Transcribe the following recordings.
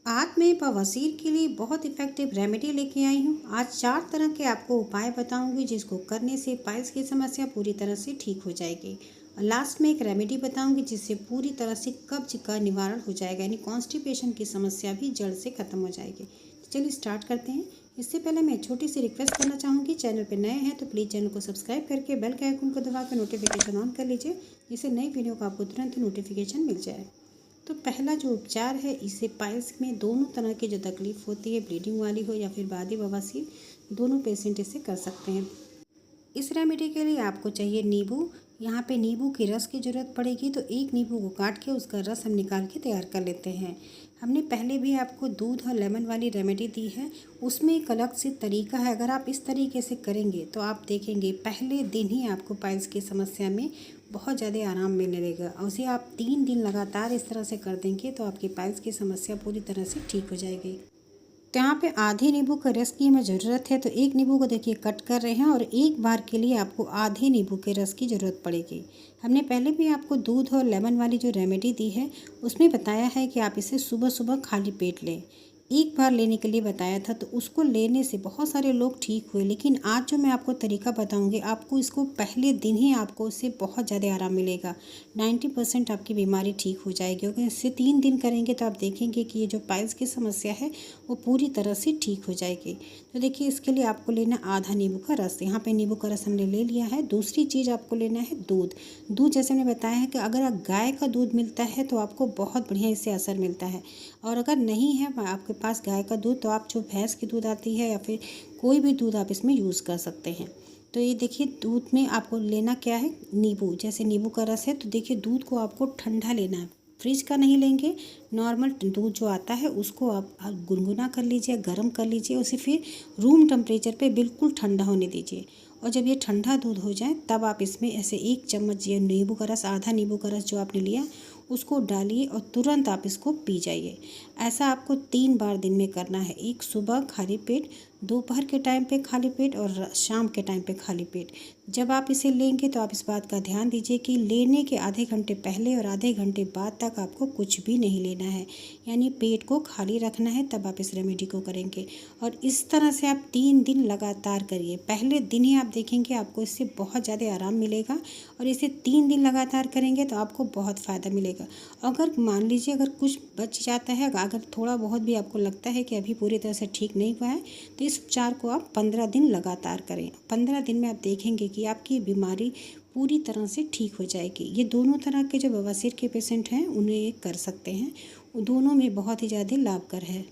आज मैं बवासीर के लिए बहुत इफ़ेक्टिव रेमेडी लेके आई हूँ। आज 4 तरह के आपको उपाय बताऊँगी जिसको करने से पाइल्स की समस्या पूरी तरह से ठीक हो जाएगी। और लास्ट में एक रेमेडी बताऊँगी जिससे पूरी तरह से कब्ज का निवारण हो जाएगा, यानी कॉन्स्टिपेशन की समस्या भी जड़ से ख़त्म हो जाएगी। तो चलिए स्टार्ट करते हैं। इससे पहले मैं छोटी सी रिक्वेस्ट करना चाहूँगी, चैनल पर नए हैं तो प्लीज़ चैनल को सब्सक्राइब करके बेल के आइकन को दबा कर नोटिफिकेशन ऑन कर लीजिए, जिससे नई वीडियो का आपको तुरंत नोटिफिकेशन मिल जाए। तो पहला जो उपचार है, इससे पाइल्स में दोनों तरह की जो तकलीफ होती है, ब्लीडिंग वाली हो या फिर बादी बवासीर, दोनों पेशेंट इसे कर सकते हैं। इस रेमेडी के लिए आपको चाहिए नींबू। यहाँ पे नींबू की रस की ज़रूरत पड़ेगी, तो एक नींबू को काट के उसका रस हम निकाल के तैयार कर लेते हैं। हमने पहले भी आपको दूध और लेमन वाली रेमेडी दी है, उसमें एक अलग से तरीका है। अगर आप इस तरीके से करेंगे तो आप देखेंगे पहले दिन ही आपको पाइल्स की समस्या में बहुत ज़्यादा आराम मिलने लगेगा। और उसे आप 3 दिन लगातार इस तरह से कर देंगे तो आपकी पाइल्स की समस्या पूरी तरह से ठीक हो जाएगी। तो यहाँ पे आधे नींबू का रस की हमें ज़रूरत है, तो एक नींबू को देखिए कट कर रहे हैं और एक बार के लिए आपको आधे नींबू के रस की ज़रूरत पड़ेगी। हमने पहले भी आपको दूध और लेमन वाली जो रेमेडी दी है उसमें बताया है कि आप इसे सुबह सुबह खाली पेट लें। एक बार लेने के लिए बताया था, तो उसको लेने से बहुत सारे लोग ठीक हुए। लेकिन आज जो मैं आपको तरीका बताऊंगी, आपको इसको पहले दिन ही आपको इससे बहुत ज़्यादा आराम मिलेगा। 90% आपकी बीमारी ठीक हो जाएगी। अगर इससे 3 दिन करेंगे तो आप देखेंगे कि ये जो पाइल्स की समस्या है वो पूरी तरह से ठीक हो जाएगी। तो देखिए, इसके लिए आपको लेना आधा नींबू का रस। यहाँ पे नींबू का रस हमने ले लिया है। दूसरी चीज़ आपको लेना है दूध। दूध जैसे मैंने बताया है कि अगर आप गाय का दूध मिलता है तो आपको बहुत बढ़िया इससे असर मिलता है। और अगर नहीं है आपके पास गाय का दूध, तो आप जो भैंस की दूध आती है या फिर कोई भी दूध आप इसमें यूज़ कर सकते हैं। तो ये देखिए, दूध में आपको लेना क्या है, नींबू। जैसे नींबू का रस है तो देखिए दूध को आपको ठंडा लेना है, फ्रिज का नहीं लेंगे। नॉर्मल दूध जो आता है उसको आप गुनगुना कर लीजिए, गर्म कर लीजिए, उसे फिर रूम टेम्परेचर पे बिल्कुल ठंडा होने दीजिए। और जब ये ठंडा दूध हो जाए तब आप इसमें ऐसे 1 चम्मच ये नींबू का रस, आधा नींबू का रस जो आपने लिया उसको डालिए और तुरंत आप इसको पी जाइए। ऐसा आपको 3 बार दिन में करना है। एक सुबह खाली पेट, दोपहर के टाइम पे खाली पेट और शाम के टाइम पे खाली पेट। जब आप इसे लेंगे तो आप इस बात का ध्यान दीजिए कि लेने के आधे घंटे पहले और आधे घंटे बाद तक आपको कुछ भी नहीं लेना है, यानी पेट को खाली रखना है, तब आप इस रेमेडी को करेंगे। और इस तरह से आप 3 दिन लगातार करिए। पहले दिन ही आप देखेंगे आपको इससे बहुत ज़्यादा आराम मिलेगा, और इसे 3 दिन लगातार करेंगे तो आपको बहुत फ़ायदा मिलेगा। अगर मान लीजिए अगर कुछ बच जाता है, अगर थोड़ा बहुत भी आपको लगता है कि अभी पूरी तरह से ठीक नहीं हुआ है, तो इस उपचार को आप 15 दिन लगातार करें। 15 दिन में आप देखेंगे कि आपकी बीमारी पूरी तरह से ठीक हो जाएगी। ये दोनों तरह के जो बवासीर के पेशेंट हैं उन्हें ये कर सकते हैं, दोनों में बहुत ही ज़्यादा लाभकर है।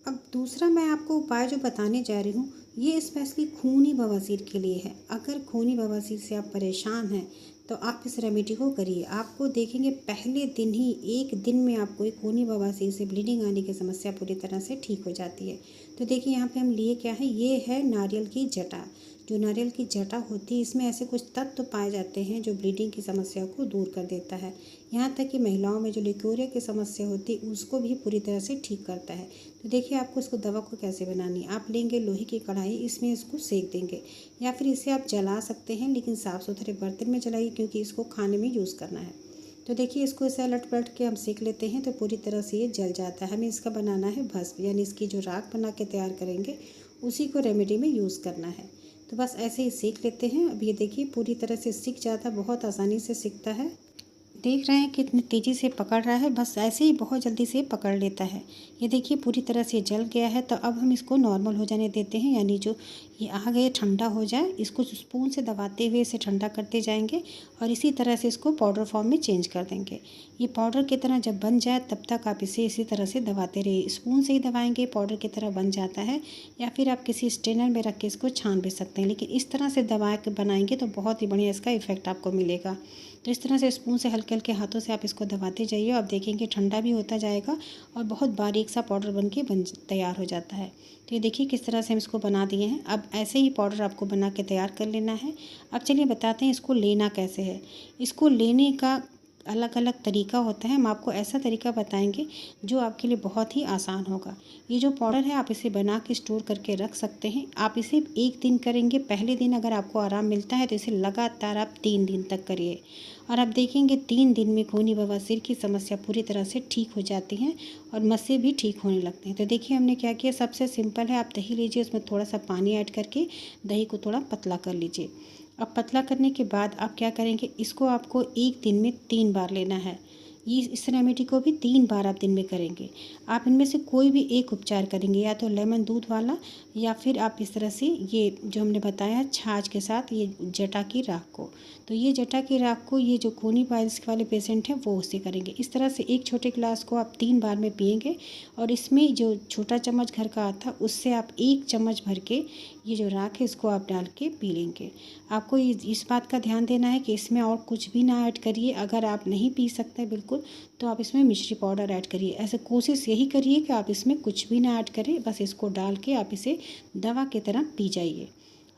अब दूसरा मैं आपको उपाय जो बताने जा रही हूँ, ये स्पेशली खूनी बवासीर के लिए है। अगर खूनी बवासीर से आप परेशान हैं तो आप इस रेमेडी को करिए। आपको देखेंगे पहले दिन ही, एक दिन में आपको एक खूनी बवासीर से ब्लीडिंग आने की समस्या पूरी तरह से ठीक हो जाती है। तो देखिए, यहाँ पे हम लिए क्या है, ये है नारियल की जटा। जो नारियल की जटा होती है, इसमें ऐसे कुछ तत्व पाए जाते हैं जो ब्लीडिंग की समस्या को दूर कर देता है। यहाँ तक कि महिलाओं में जो लिकोरिया की समस्या होती है उसको भी पूरी तरह से ठीक करता है। तो देखिए, आपको इसको दवा को कैसे बनानी है। आप लेंगे लोहे की कढ़ाई, इसमें इसको सेक देंगे, या फिर इसे आप जला सकते हैं, लेकिन साफ़ सुथरे बर्तन में जलाइए क्योंकि इसको खाने में यूज़ करना है। तो देखिए, इसको ऐसे अलट पलट के हम सेक लेते हैं तो पूरी तरह से ये जल जाता है। हमें इसका बनाना है भस्म, यानी इसकी जो राख बना के तैयार करेंगे उसी को रेमेडी में यूज़ करना है। तो बस ऐसे ही सेक लेते हैं। अब ये देखिए पूरी तरह से सिक जाता है, बहुत आसानी से सिकता है। देख रहे हैं कितनी तेज़ी से पकड़ रहा है, बस ऐसे ही बहुत जल्दी से पकड़ लेता है। ये देखिए पूरी तरह से जल गया है। तो अब हम इसको नॉर्मल हो जाने देते हैं, यानी जो ये आ गए ठंडा हो जाए, इसको स्पून से दबाते हुए इसे ठंडा करते जाएंगे और इसी तरह से इसको पाउडर फॉर्म में चेंज कर देंगे। ये पाउडर की तरह जब बन जाए तब तक आप इसे इसी तरह से दबाते रहिए। स्पून से ही दबाएंगे, पाउडर की तरह बन जाता है, या फिर आप किसी स्ट्रेनर में रख के इसको छान भी सकते हैं। लेकिन इस तरह से दबा के बनाएंगे तो बहुत ही बढ़िया इसका इफेक्ट आपको मिलेगा। तो इस तरह से स्पून से हल्के हल्के हाथों से आप इसको दबाते जाइए, आप देखेंगे ठंडा भी होता जाएगा और बहुत बारीक सा पाउडर बन तैयार हो जाता है। तो ये देखिए किस तरह से हम इसको बना दिए हैं। अब ऐसे ही पाउडर आपको बना के तैयार कर लेना है। अब चलिए बताते हैं इसको लेना कैसे है। इसको लेने का अलग अलग तरीका होता है। हम आपको ऐसा तरीका बताएंगे जो आपके लिए बहुत ही आसान होगा। ये जो पाउडर है आप इसे बना के स्टोर करके रख सकते हैं। आप इसे 1 दिन करेंगे, पहले दिन अगर आपको आराम मिलता है तो इसे लगातार आप 3 दिन तक करिए और आप देखेंगे 3 दिन में खूनी बवासीर की समस्या पूरी तरह से ठीक हो जाती है और मस्से भी ठीक होने लगते हैं। तो देखिए हमने क्या किया, सबसे सिंपल है, आप दही लीजिए, उसमें थोड़ा सा पानी ऐड करके दही को थोड़ा पतला कर लीजिए। अब पतला करने के बाद आप क्या करेंगे, इसको आपको 1 दिन में 3 बार लेना है। ये इस रेमेडी को भी 3 बार आप दिन में करेंगे। आप इनमें से कोई भी एक उपचार करेंगे, या तो लेमन दूध वाला, या फिर आप इस तरह से ये जो हमने बताया छाछ के साथ ये जटा की राख को। तो ये जटा की राख को ये जो खूनी पाइल्स वाले पेशेंट हैं वो उससे करेंगे। इस तरह से एक छोटे गिलास को आप 3 बार में पिएंगे और इसमें जो छोटा चम्मच घर का आता है उससे आप 1 चम्मच भर के ये जो राख है इसको आप डाल के पी लेंगे। आपको इस बात का ध्यान देना है कि इसमें और कुछ भी ना ऐड करिए। अगर आप नहीं पी सकते बिल्कुल तो आप इसमें मिश्री पाउडर ऐड करिए। ऐसे कोशिश यही करिए कि आप इसमें कुछ भी ना ऐड करें, बस इसको डाल के आप इसे दवा की तरह पी जाइए।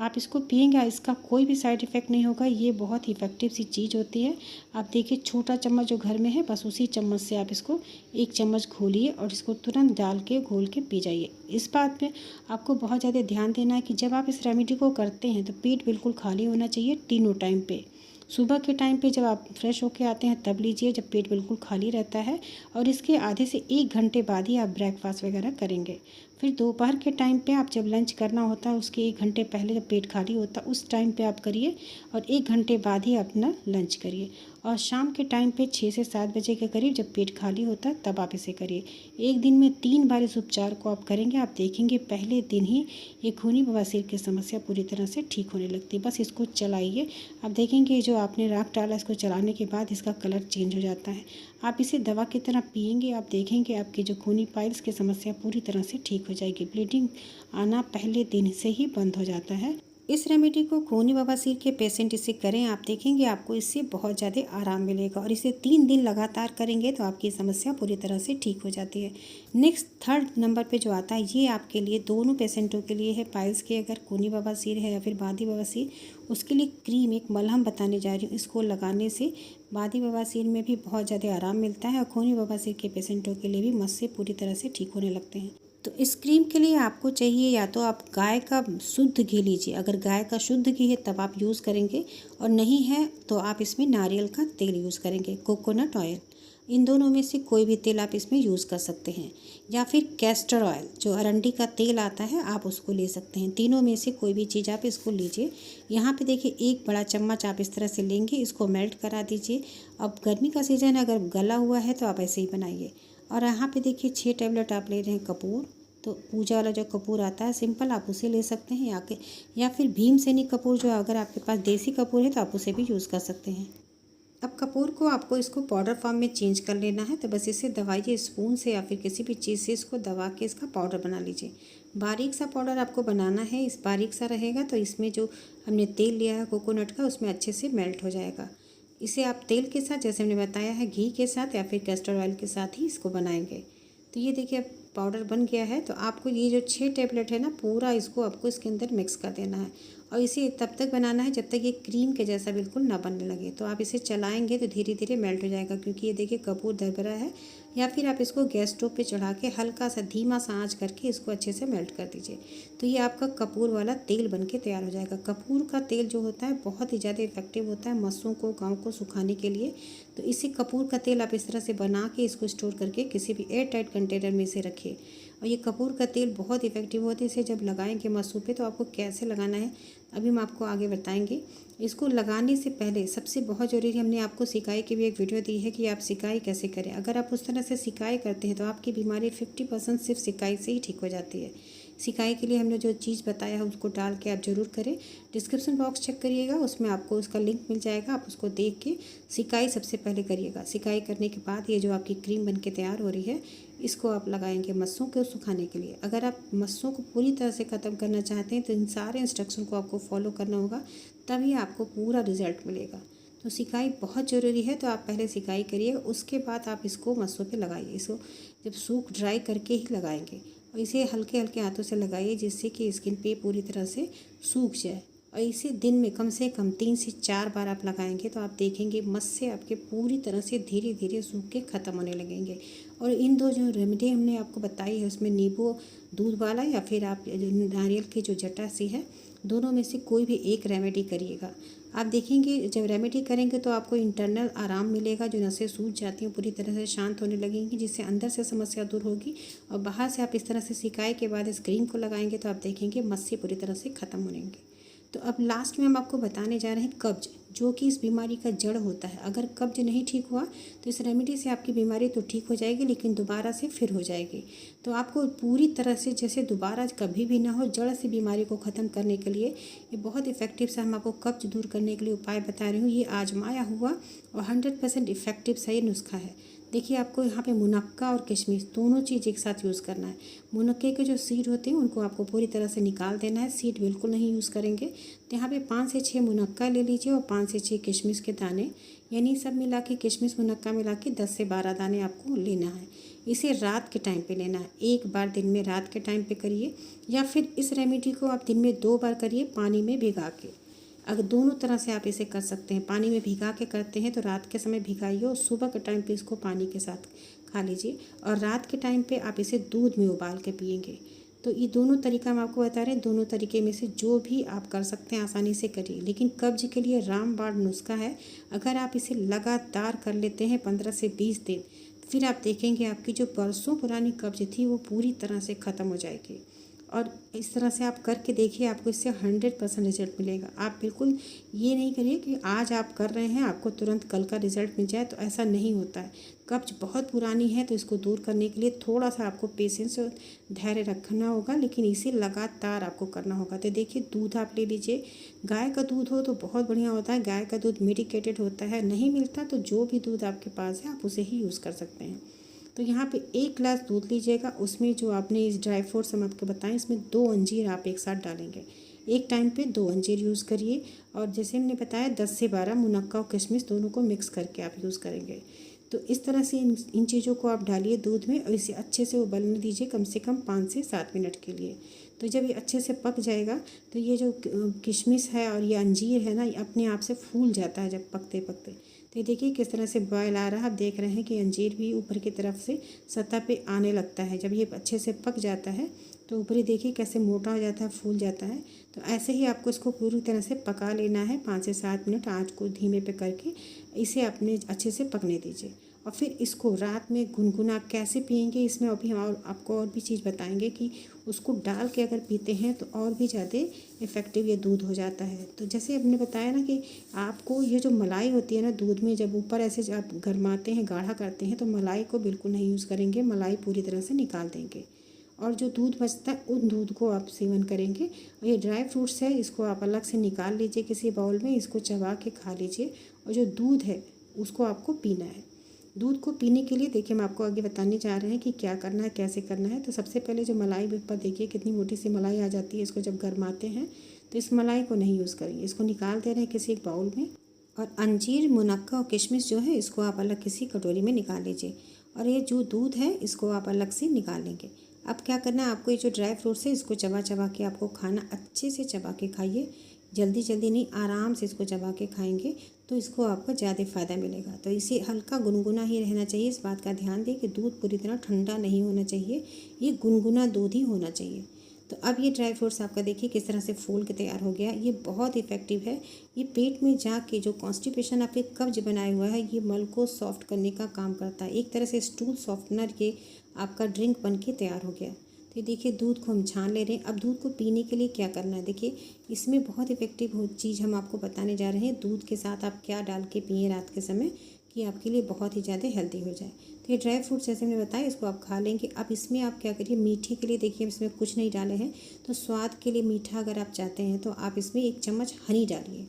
आप इसको पिएंगे, इसका कोई भी साइड इफ़ेक्ट नहीं होगा। ये बहुत इफ़ेक्टिव सी चीज़ होती है। आप देखिए छोटा चम्मच जो घर में है बस उसी चम्मच से आप इसको 1 चम्मच घोलिए और इसको तुरंत डाल के घोल के पी जाइए। इस बात पे आपको बहुत ज़्यादा ध्यान देना है कि जब आप इस रेमेडी को करते हैं तो पेट बिल्कुल खाली होना चाहिए तीनों टाइम पे। सुबह के टाइम पे जब आप फ्रेश होके आते हैं तब लीजिए जब पेट बिल्कुल खाली रहता है, और इसके आधे से 1 घंटे बाद ही आप ब्रेकफास्ट वगैरह करेंगे। फिर दोपहर के टाइम पे आप जब लंच करना होता है उसके 1 घंटे पहले जब पेट खाली होता है उस टाइम पे आप करिए, और 1 घंटे बाद ही अपना लंच करिए। और शाम के टाइम पे 6 से 7 बजे के करीब जब पेट खाली होता है तब आप इसे करिए। 1 दिन में 3 बार इस उपचार को आप करेंगे, आप देखेंगे पहले दिन ही ये खूनी बवासीर की समस्या पूरी तरह से ठीक होने लगती है। बस इसको चलाइए, आप देखेंगे जो आपने राख डाला इसको चलाने के बाद इसका कलर चेंज हो जाता है। आप इसे दवा की तरह पिएंगे, आप देखेंगे आपकी जो खूनी पाइल्स की समस्या पूरी तरह से ठीक हो जाएगी। ब्लीडिंग आना पहले दिन से ही बंद हो जाता है। इस रेमेडी को खूनी बवासीर के पेशेंट इसे करें, आप देखेंगे आपको इससे बहुत ज़्यादा आराम मिलेगा, और इसे 3 दिन लगातार करेंगे तो आपकी समस्या पूरी तरह से ठीक हो जाती है। नेक्स्ट 3rd नंबर पे जो आता है ये आपके लिए दोनों पेशेंटों के लिए है, पाइल्स के अगर खूनी बवासीर है या फिर बादी बवासीर, उसके लिए क्रीम एक मलहम बताने जा रही हूँ। इसको लगाने से बादी बवासीर में भी बहुत ज़्यादा आराम मिलता है और खूनी बवासीर के पेशेंटों के लिए भी मस्से पूरी तरह से ठीक होने लगते हैं। तो इस क्रीम के लिए आपको चाहिए या तो आप गाय का शुद्ध घी लीजिए, अगर गाय का शुद्ध घी है तब आप यूज़ करेंगे, और नहीं है तो आप इसमें नारियल का तेल यूज़ करेंगे, कोकोनट ऑयल। इन दोनों में से कोई भी तेल आप इसमें यूज़ कर सकते हैं, या फिर कैस्टर ऑयल जो अरंडी का तेल आता है आप उसको ले सकते हैं। तीनों में से कोई भी चीज़ आप इसको लीजिए। यहाँ पे देखिए 1 बड़ा चम्मच आप इस तरह से लेंगे, इसको मेल्ट करा दीजिए। अब गर्मी का सीज़न है, अगर गला हुआ है तो आप ऐसे ही बनाइए। और यहाँ पे देखिए 6 टैबलेट आप ले रहे हैं कपूर, तो पूजा वाला जो कपूर आता है सिंपल आप उसे ले सकते हैं, या फिर भीमसेनी कपूर जो अगर आपके पास देसी कपूर है तो आप उसे भी यूज़ कर सकते हैं। अब कपूर को आपको इसको पाउडर फॉर्म में चेंज कर लेना है, तो बस इसे दबाइए स्पून से या फिर किसी भी चीज़ से इसको दबा के इसका पाउडर बना लीजिए। बारीक सा पाउडर आपको बनाना है, इस बारीक सा रहेगा तो इसमें जो हमने तेल लिया है कोकोनट का उसमें अच्छे से मेल्ट हो जाएगा। इसे आप तेल के साथ, जैसे हमने बताया है, घी के साथ या फिर कैस्टर ऑयल के साथ ही इसको बनाएंगे। तो ये देखिए अब पाउडर बन गया है। तो आपको ये जो 6 टैबलेट है ना पूरा इसको आपको इसके अंदर मिक्स कर देना है, और इसे तब तक बनाना है जब तक ये क्रीम के जैसा बिल्कुल ना बनने लगे। तो आप इसे चलाएंगे तो धीरे धीरे मेल्ट हो जाएगा, क्योंकि ये देखिए कपूर दरदरा है। या फिर आप इसको गैस स्टोव पे चढ़ा के हल्का सा धीमा सा आंच करके इसको अच्छे से मेल्ट कर दीजिए। तो ये आपका कपूर वाला तेल बन के तैयार हो जाएगा। कपूर का तेल जो होता है बहुत ही ज़्यादा इफेक्टिव होता है मस्सों को, गाँव को सुखाने के लिए। तो इसी कपूर का तेल आप इस तरह से बना के इसको स्टोर करके किसी भी एयर टाइट कंटेनर में इसे रखिए। और ये कपूर का तेल बहुत इफेक्टिव होता है, इसे जब लगाएंगे मस्सों पे तो आपको कैसे लगाना है अभी हम आपको आगे बताएंगे। इसको लगाने से पहले सबसे बहुत ज़रूरी, हमने आपको सिकाई की भी एक वीडियो दी है कि आप सिकाई कैसे करें। अगर आप उस तरह से सिकाई करते हैं तो आपकी बीमारी 50% सिर्फ सिकाई से ही ठीक हो जाती है। सिकाई के लिए हमने जो चीज़ बताया है उसको डाल के आप ज़रूर करें। डिस्क्रिप्शन बॉक्स चेक करिएगा, उसमें आपको उसका लिंक मिल जाएगा, आप उसको देख के सिकाई सबसे पहले करिएगा। सिकाई करने के बाद ये जो आपकी क्रीम बन के तैयार हो रही है इसको आप लगाएंगे मस्सों को सुखाने के लिए। अगर आप मस्सों को पूरी तरह से ख़त्म करना चाहते हैं तो इन सारे इंस्ट्रक्शन को आपको फॉलो करना होगा, तभी आपको पूरा रिजल्ट मिलेगा। तो सिकाई बहुत ज़रूरी है, तो आप पहले सिकाई करिए, उसके बाद आप इसको मस्सों पे लगाइए। इसको जब सूख ड्राई करके ही लगाएंगे, और इसे हल्के हल्के हाथों से लगाइए जिससे कि स्किन पे पूरी तरह से सूख जाए। और इसे दिन में कम से कम 3 से 4 बार आप लगाएंगे तो आप देखेंगे मस्से आपके पूरी तरह से धीरे धीरे सूख के ख़त्म होने लगेंगे। और इन दो जो रेमेडी हमने आपको बताई है उसमें नींबू दूध वाला या फिर आप नारियल की जो जटासी है, दोनों में से कोई भी एक रेमेडी करिएगा। आप देखेंगे जब रेमेडी करेंगे तो आपको इंटरनल आराम मिलेगा, जो नसें सूज जाती हैं पूरी तरह से शांत होने लगेंगी, जिससे अंदर से समस्या दूर होगी। और बाहर से आप इस तरह से सिकाई के बाद इस क्रीम को लगाएंगे तो आप देखेंगे मस्से पूरी तरह से ख़त्म हो जाएंगे। तो अब लास्ट में हम आपको बताने जा रहे हैं कब्ज, जो कि इस बीमारी का जड़ होता है। अगर कब्ज नहीं ठीक हुआ तो इस रेमेडी से आपकी बीमारी तो ठीक हो जाएगी, लेकिन दोबारा से फिर हो जाएगी। तो आपको पूरी तरह से जैसे दोबारा कभी भी ना हो, जड़ से बीमारी को ख़त्म करने के लिए ये बहुत इफ़ेक्टिव सा हम आपको कब्ज दूर करने के लिए उपाय बता रही हूँ। ये आजमाया हुआ और 100% इफ़ेक्टिव सा ये नुस्खा है। देखिए आपको यहाँ पे मुनक्का और किशमिश दोनों चीज़ एक साथ यूज़ करना है। मुनक्के के जो सीड होते हैं उनको आपको पूरी तरह से निकाल देना है, सीड बिल्कुल नहीं यूज़ करेंगे। तो यहाँ पे 5 से 6 मुनक्का ले लीजिए और 5 से 6 किशमिश के दाने, यानी सब मिला के किशमिश मुनक्का मिला के 10 से 12 दाने आपको लेना है। इसे रात के टाइम पे लेना है, एक बार दिन में रात के टाइम पे करिए, या फिर इस रेमेडी को आप दिन में 2 बार करिए पानी में भिगा के। अगर दोनों तरह से आप इसे कर सकते हैं, पानी में भिगा के करते हैं तो रात के समय भिगाइए और सुबह के टाइम पे इसको पानी के साथ खा लीजिए, और रात के टाइम पे आप इसे दूध में उबाल के पिएंगे। तो ये दोनों तरीका हम आपको बता रहे हैं, दोनों तरीके में से जो भी आप कर सकते हैं आसानी से करिए। लेकिन कब्ज के लिए रामबाण नुस्खा है, अगर आप इसे लगातार कर लेते हैं 15 से 20 दिन, फिर आप देखेंगे आपकी जो बरसों पुरानी कब्ज थी वो पूरी तरह से ख़त्म हो जाएगी। और इस तरह से आप करके देखिए, आपको इससे 100% रिजल्ट मिलेगा। आप बिल्कुल ये नहीं करिए कि आज आप कर रहे हैं आपको तुरंत कल का रिजल्ट मिल जाए, तो ऐसा नहीं होता है। कब्ज बहुत पुरानी है तो इसको दूर करने के लिए थोड़ा सा आपको पेशेंस और धैर्य रखना होगा, लेकिन इसे लगातार आपको करना होगा। तो देखिए दूध आप ले लीजिए, गाय का दूध हो तो बहुत बढ़िया होता है, गाय का दूध मेडिकेटेड होता है। नहीं मिलता तो जो भी दूध आपके पास है आप उसे ही यूज़ कर सकते हैं। तो यहाँ पे 1 गिलास दूध लीजिएगा, उसमें जो आपने इस ड्राई फ्रूट्स हम आपको बताएं, इसमें 2 अंजीर आप एक साथ डालेंगे। एक टाइम पे 2 अंजीर यूज़ करिए, और जैसे हमने बताया 10 से 12 मुनक्का और किशमिश दोनों को मिक्स करके आप यूज़ करेंगे। तो इस तरह से इन चीज़ों को आप डालिए दूध में और इसे अच्छे से उबलने दीजिए कम से कम 5 से 7 मिनट के लिए। तो जब ये अच्छे से पक जाएगा तो ये जो किशमिश है और ये अंजीर है ना, ये अपने आप से फूल जाता है जब पकते पकते। तो ये देखिए किस तरह से बॉयल आ रहा है, आप देख रहे हैं कि अंजीर भी ऊपर की तरफ से सतह पे आने लगता है। जब ये अच्छे से पक जाता है तो ऊपरी देखिए कैसे मोटा हो जाता है, फूल जाता है। तो ऐसे ही आपको इसको पूरी तरह से पका लेना है 5 से 7 मिनट, आँच को धीमे पे करके इसे अपने अच्छे से पकने दीजिए। और फिर इसको रात में गुनगुना कैसे पिएंगे, इसमें अभी हम और आपको और भी चीज़ बताएंगे कि उसको डाल के अगर पीते हैं तो और भी ज़्यादा इफ़ेक्टिव ये दूध हो जाता है। तो जैसे हमने बताया ना कि आपको ये जो मलाई होती है ना दूध में, जब ऊपर ऐसे आप गरमाते हैं गाढ़ा करते हैं तो मलाई को बिल्कुल नहीं यूज़ करेंगे, मलाई पूरी तरह से निकाल देंगे। और जो दूध बचता है उन दूध को आप सेवन करेंगे। और ये ड्राई फ्रूट्स है, इसको आप अलग से निकाल लीजिए किसी बाउल में, इसको चबा के खा लीजिए। और जो दूध है उसको आपको पीना है। दूध को पीने के लिए देखिए हम आपको आगे बताने जा रहे हैं कि क्या करना है, कैसे करना है। तो सबसे पहले जो मलाई ऊपर देखिए कितनी मोटी सी मलाई आ जाती है, इसको जब गरमाते हैं तो इस मलाई को नहीं यूज़ करेंगे, इसको निकाल दे रहे हैं किसी एक बाउल में। और अंजीर, मुनक्का और किशमिश जो है इसको आप अलग किसी कटोरी में निकाल लीजिए। और ये जो दूध है इसको आप अलग से निकाल लेंगे। अब क्या करना है आपको, ये जो ड्राई फ्रूट्स है इसको चबा चबा के आपको खाना, अच्छे से चबा के खाइए, जल्दी जल्दी नहीं, आराम से इसको चबा के खाएंगे तो इसको आपको ज़्यादा फ़ायदा मिलेगा। तो इसे हल्का गुनगुना ही रहना चाहिए, इस बात का ध्यान दें कि दूध पूरी तरह ठंडा नहीं होना चाहिए, ये गुनगुना दूध ही होना चाहिए। तो अब ये ड्राई फ्रूट्स आपका देखिए किस तरह से फूल के तैयार हो गया। ये बहुत इफ़ेक्टिव है, ये पेट में जाके जो कॉन्स्टिपेशन आपके कब्ज बनाया हुआ है ये मल को सॉफ्ट करने का काम करता है। एक तरह से स्टूल सॉफ्टनर ये आपका ड्रिंक बन के तैयार हो गया। तो देखिए दूध को हम छान ले रहे हैं। अब दूध को पीने के लिए क्या करना है, देखिए इसमें बहुत इफ़ेक्टिव चीज़ हम आपको बताने जा रहे हैं। दूध के साथ आप क्या डाल के पिए रात के समय कि आपके लिए बहुत ही ज़्यादा हेल्दी हो जाए। तो ये ड्राई फ्रूट्स जैसे मैंने बताया इसको आप खा लेंगे। अब इसमें आप क्या करिए, मीठे के लिए देखिए इसमें कुछ नहीं डाले हैं, तो स्वाद के लिए मीठा अगर आप चाहते हैं तो आप इसमें 1 चम्मच हनी डालिए।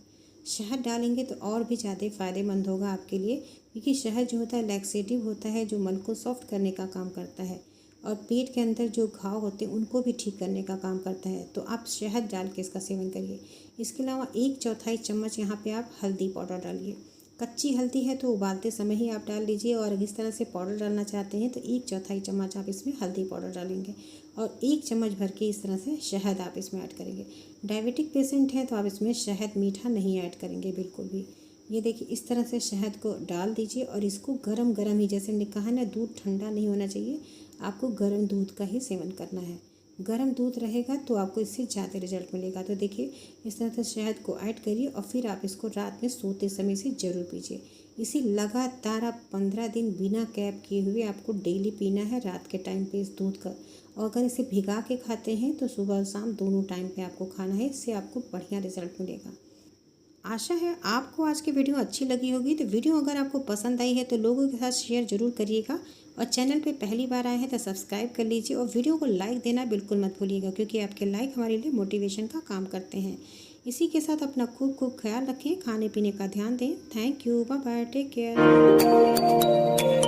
शहद डालेंगे तो और भी ज़्यादा फ़ायदेमंद होगा आपके लिए, क्योंकि शहद जो होता है लैक्सेटिव होता है, जो मल को सॉफ्ट करने का काम करता है और पेट के अंदर जो घाव होते हैं उनको भी ठीक करने का काम करता है। तो आप शहद डाल के इसका सेवन करिए। इसके अलावा 1/4 चम्मच यहाँ पे आप हल्दी पाउडर डालिए। कच्ची हल्दी है तो उबालते समय ही आप डाल लीजिए, और अगर इस तरह से पाउडर डालना चाहते हैं तो 1/4 चम्मच आप इसमें हल्दी पाउडर डालेंगे और 1 चम्मच भर के इस तरह से शहद आप इसमें ऐड करेंगे। डायबिटिक पेशेंट है तो आप इसमें शहद मीठा नहीं ऐड करेंगे बिल्कुल भी। ये देखिए इस तरह से शहद को डाल दीजिए और इसको गरम गरम ही, जैसे हमने कहा ना, दूध ठंडा नहीं होना चाहिए, आपको गरम दूध का ही सेवन करना है। गरम दूध रहेगा तो आपको इससे ज़्यादा रिजल्ट मिलेगा। तो देखिए इस तरह से शहद को ऐड करिए और फिर आप इसको रात में सोते समय से ज़रूर पीजिए। इसे लगातार आप 15 दिन बिना कैप किए हुए आपको डेली पीना है रात के टाइम पे इस दूध का। और अगर इसे भिगा के खाते हैं तो सुबह और शाम दोनों टाइम पे आपको खाना है, इससे आपको बढ़िया रिजल्ट मिलेगा। आशा है आपको आज की वीडियो अच्छी लगी होगी। तो वीडियो अगर आपको पसंद आई है तो लोगों के साथ शेयर ज़रूर करिएगा, और चैनल पे पहली बार आए हैं तो सब्सक्राइब कर लीजिए, और वीडियो को लाइक देना बिल्कुल मत भूलिएगा, क्योंकि आपके लाइक हमारे लिए मोटिवेशन का काम करते हैं। इसी के साथ अपना खूब खूब ख्याल रखें, खाने पीने का ध्यान दें। Thank you, bye bye, take care.